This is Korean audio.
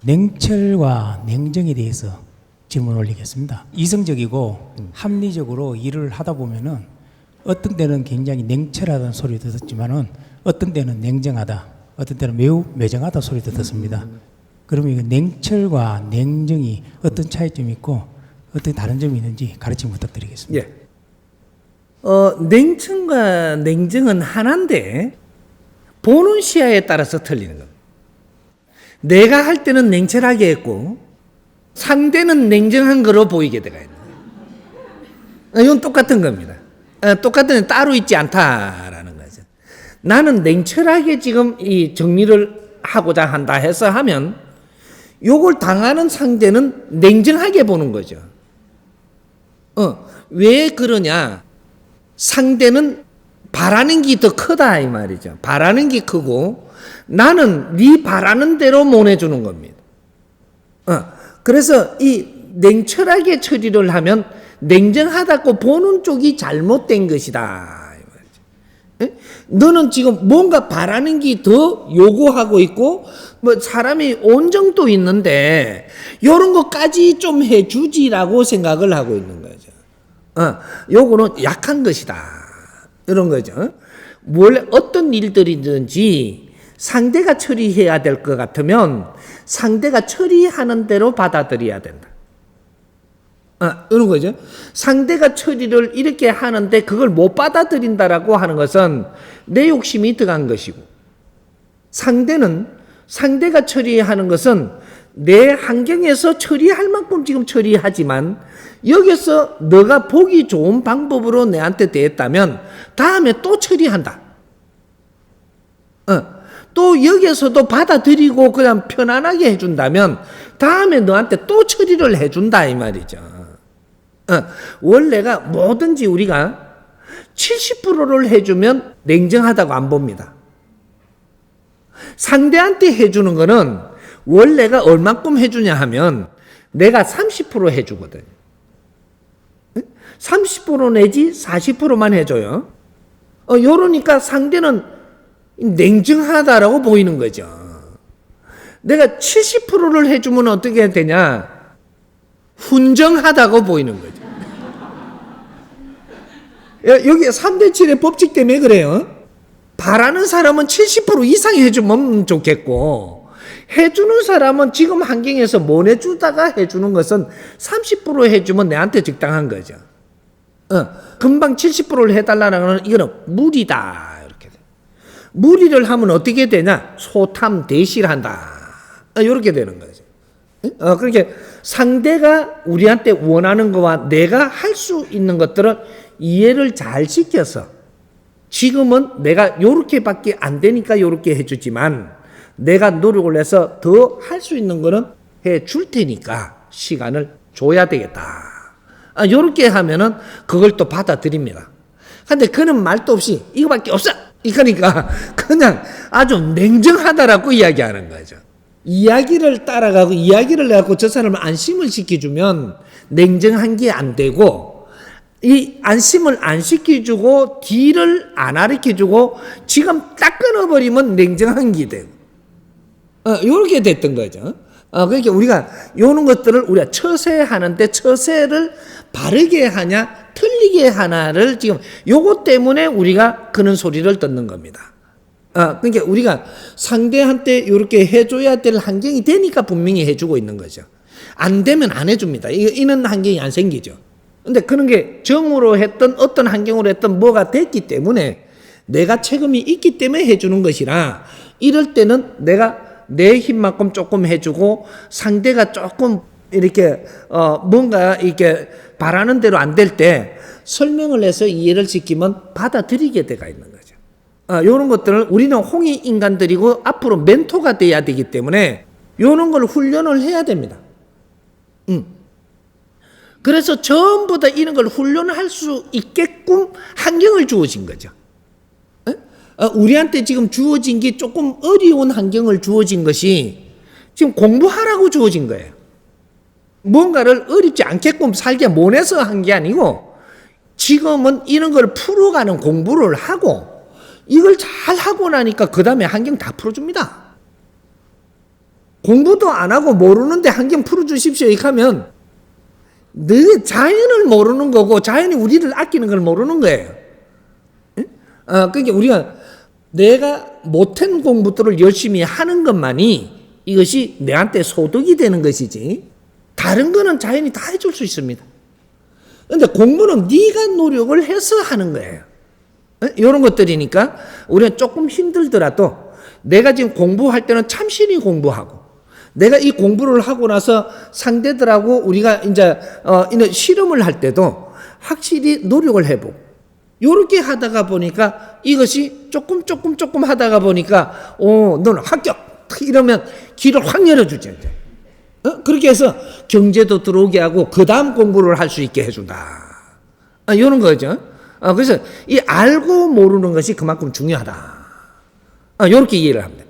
냉철과 냉정에 대해서 질문 올리겠습니다. 이성적이고 합리적으로 일을 하다 보면은 어떤 때는 굉장히 냉철하다는 소리도 듣지만은 어떤 때는 냉정하다, 어떤 때는 매우 매정하다 소리도 듣습니다. 그러면 이거 냉철과 냉정이 어떤 차이점이 있고 어떤 다른 점이 있는지 가르침 부탁드리겠습니다. 예. 냉철과 냉정은 하나인데 보는 시야에 따라서 틀리는 겁니다. 내가 할 때는 냉철하게 했고 상대는 냉정한 거로 보이게 되가 있는 거예요. 이건 똑같은 겁니다. 똑같은 따로 있지 않다라는 거죠. 나는 냉철하게 지금 이 정리를 하고자 한다 해서 하면 요걸 당하는 상대는 냉정하게 보는 거죠. 왜 그러냐? 상대는 바라는 게 더 크다 이 말이죠. 바라는 게 크고 나는 네 바라는 대로 못해주는 겁니다. 그래서 이 냉철하게 처리를 하면 냉정하다고 보는 쪽이 잘못된 것이다. 너는 지금 뭔가 바라는 게 더 요구하고 있고 뭐 사람이 온정도 있는데 이런 것까지 좀 해주지라고 생각을 하고 있는 거죠. 요거는 약한 것이다. 이런 거죠. 원래 어떤 일들이든지 상대가 처리해야 될 것 같으면 상대가 처리하는 대로 받아들여야 된다. 이런 거죠. 상대가 처리를 이렇게 하는데 그걸 못 받아들인다라고 하는 것은 내 욕심이 들어간 것이고, 상대가 처리하는 것은 내 환경에서 처리할 만큼 지금 처리하지만 여기서 너가 보기 좋은 방법으로 내한테 대했다면 다음에 또 처리한다. 또 여기에서도 받아들이고 그냥 편안하게 해준다면 다음에 너한테 또 처리를 해준다 이 말이죠. 원래가 뭐든지 우리가 70%를 해주면 냉정하다고 안 봅니다. 상대한테 해주는 거는 원래가 얼만큼 해주냐 하면 내가 30% 해주거든. 30% 내지 40%만 해줘요. 요러니까 상대는 냉정하다라고 보이는 거죠. 내가 70%를 해주면 어떻게 되냐? 훈정하다고 보이는 거죠. 여기 3대 7의 법칙 때문에 그래요. 바라는 사람은 70% 이상 해주면 좋겠고 해주는 사람은 지금 환경에서 못 해주다가 해주는 것은 30% 해주면 내한테 적당한 거죠. 금방 70%를 해달라는 건 이거는 무리다. 무리를 하면 어떻게 되냐? 소탐 대실한다. 이렇게 되는 거죠. 그렇게 상대가 우리한테 원하는 거와 내가 할 수 있는 것들을 이해를 잘 시켜서 지금은 내가 요렇게밖에 안 되니까 요렇게 해주지만 내가 노력을 해서 더 할 수 있는 거는 해줄 테니까 시간을 줘야 되겠다. 요렇게 하면은 그걸 또 받아들입니다. 근데 그는 말도 없이 이거밖에 없어. 그러니까 그냥 아주 냉정하다라고 이야기하는 거죠. 이야기를 따라가고 이야기를 해갖고 저 사람을 안심을 시켜주면 냉정한 게 안 되고 이 안심을 안 시켜주고 뒤를 안 가르쳐주고 지금 딱 끊어버리면 냉정한 게 되고 이렇게 됐던 거죠. 그러니까 우리가 요런 것들을 우리가 처세하는데 처세를 바르게 하냐 틀리게 하나를 지금 요것 때문에 우리가 그런 소리를 듣는 겁니다. 그러니까 우리가 상대한테 이렇게 해줘야 될 환경이 되니까 분명히 해주고 있는 거죠. 안 되면 안 해줍니다. 이런 환경이 안 생기죠. 근데 그런 게 정으로 했던 어떤 환경으로 했던 뭐가 됐기 때문에 내가 책임이 있기 때문에 해주는 것이라 이럴 때는 내가 내 힘만큼 조금 해주고 상대가 조금 이렇게 뭔가 이렇게 바라는 대로 안 될 때 설명을 해서 이해를 시키면 받아들이게 돼가 있는 거죠. 이런 것들을 우리는 홍익 인간들이고 앞으로 멘토가 돼야 되기 때문에 이런 걸 훈련을 해야 됩니다. 그래서 전부 다 이런 걸 훈련할 수 있게끔 환경을 주어진 거죠. 우리한테 지금 주어진 게 조금 어려운 환경을 주어진 것이 지금 공부하라고 주어진 거예요. 뭔가를 어렵지 않게끔 살게 못해서 한 게 아니고 지금은 이런 걸 풀어가는 공부를 하고 이걸 잘 하고 나니까 그 다음에 환경 다 풀어줍니다. 공부도 안 하고 모르는데 환경 풀어주십시오 이렇게 하면 늘 자연을 모르는 거고 자연이 우리를 아끼는 걸 모르는 거예요. 그러니까 우리가 내가 못한 공부들을 열심히 하는 것만이 이것이 내한테 소득이 되는 것이지 다른 거는 자연이 다 해줄 수 있습니다. 그런데 공부는 네가 노력을 해서 하는 거예요. 이런 것들이니까 우리는 조금 힘들더라도 내가 지금 공부할 때는 참신히 공부하고 내가 이 공부를 하고 나서 상대들하고 우리가 이제 이런 실험을 할 때도 확실히 노력을 해보고 이렇게 하다가 보니까 이것이 조금 하다가 보니까 너는 합격 이러면 길을 확 열어주죠. 이제. 그렇게 해서 경제도 들어오게 하고 그 다음 공부를 할 수 있게 해준다. 이런 거죠. 그래서 이 알고 모르는 것이 그만큼 중요하다. 이렇게 이해를 합니다.